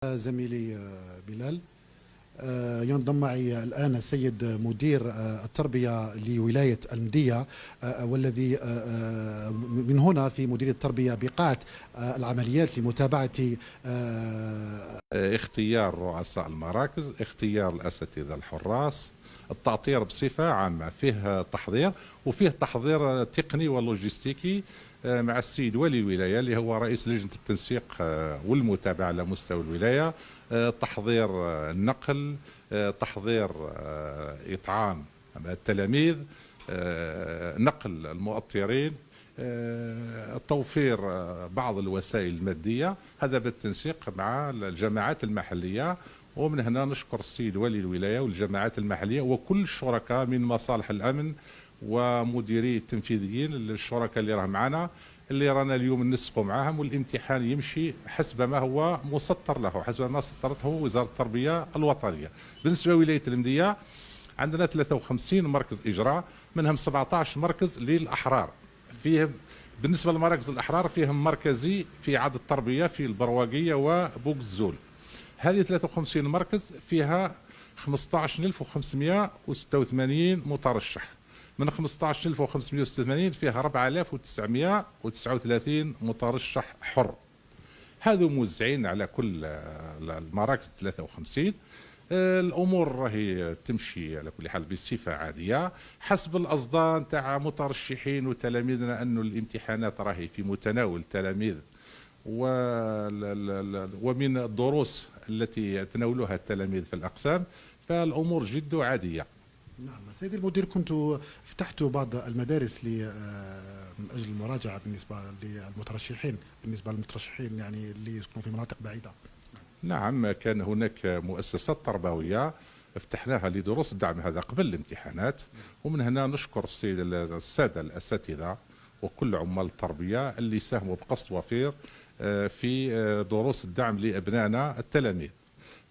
زميلي بلال، ينضم معي الآن السيد مدير التربية لولاية المدية، والذي من هنا في مدير التربية بقاعة العمليات لمتابعة اختيار رؤساء المراكز، اختيار الأساتذة الحراس، التأطير بصفة عامة فيه تحضير، وفيه تحضير تقني ولوجستيكي مع السيد ولي الولاية اللي هو رئيس لجنة التنسيق والمتابعة على مستوى الولاية. تحضير النقل، تحضير إطعام التلاميذ، نقل المؤطرين، توفير بعض الوسائل المادية، هذا بالتنسيق مع الجماعات المحلية. ومن هنا نشكر السيد ولي الولاية والجماعات المحلية وكل الشركاء من مصالح الأمن ومديري التنفيذيين الشركاء اللي راه معنا، اللي رانا اليوم ننسقوا معاهم، والامتحان يمشي حسب ما هو مسطر له، حسب ما سطرته وزارة التربية الوطنية. بالنسبة لولاية المدية عندنا 53 مركز إجراء، منهم 17 مركز للأحرار. فيهم بالنسبة للمراكز الأحرار فيهم مركزي في عاد التربية في البرواقية وبوق الزول. هذه 53 مركز فيها 15586 مترشح، من 15586 فيها 4939 مترشح حر. هذو موزعين على كل المراكز 53. الامور راهي تمشي على كل حال بصفه عاديه حسب الاصداء نتاع مترشحين وتلاميذنا، انه الامتحانات راهي في متناول التلاميذ ومن الدروس التي يتناولها التلاميذ في الأقسام، فالأمور جد عادية. نعم سيدي المدير، كنت فتحت بعض المدارس من أجل المراجعة بالنسبة للمترشحين، يعني اللي يسكنوا في مناطق بعيدة. نعم، كان هناك مؤسسات تربوية فتحناها لدروس الدعم هذا قبل الامتحانات، ومن هنا نشكر السادة الأساتذة وكل عمال التربية اللي ساهموا بقسط وفير في دروس الدعم لأبنائنا التلاميذ.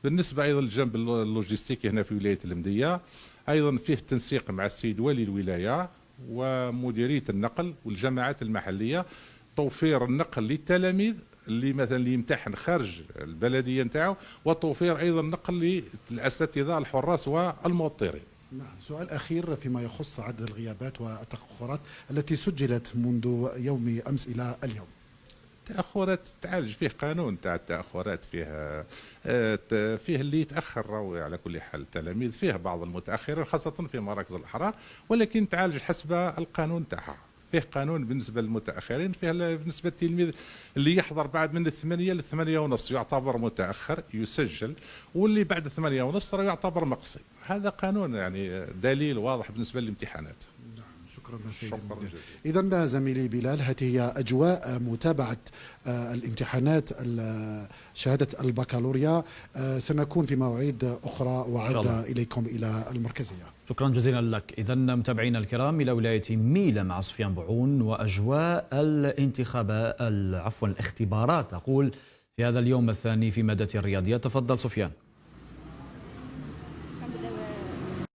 بالنسبة أيضا للجانب اللوجستيكي هنا في ولاية المدية، أيضا فيه تنسيق مع السيد ولي الولاية ومديرية النقل والجماعات المحلية، توفير النقل للتلاميذ اللي مثلا اللي يمتحن خارج البلدية نتاعو، وتوفير أيضا النقل للأساتذة الحراس والمؤطرين. نعم، سؤال أخير فيما يخص عدد الغيابات والتأخرات التي سجلت منذ يوم أمس إلى اليوم. تأخرات تعالج، فيه قانون تاع التأخرات، فيه اللي يتأخر على كل حال التلاميذ، فيه بعض المتأخرين خاصة في مراكز الأحرار، ولكن تعالج حسب القانون تاعها. فيه قانون بالنسبة للمتأخرين، فيه بالنسبة للتلميذ اللي يحضر بعد من 8 ل 8:30 يعتبر متأخر يسجل، واللي بعد 8:30 يعتبر مقصي. هذا قانون يعني دليل واضح بالنسبة للامتحانات. شكرا سيدي المدير. إذا زميلي بلال، هذه هي أجواء متابعة الامتحانات شهادة البكالوريا. سنكون في مواعيد أخرى وعودة إليكم إلى المركزية. شكرا جزيلا لك. إذا متابعينا الكرام، إلى ولاية ميلا مع سفيان بعون وأجواء الاختبارات أقول في هذا اليوم الثاني في مادة الرياضيات. تفضل سفيان.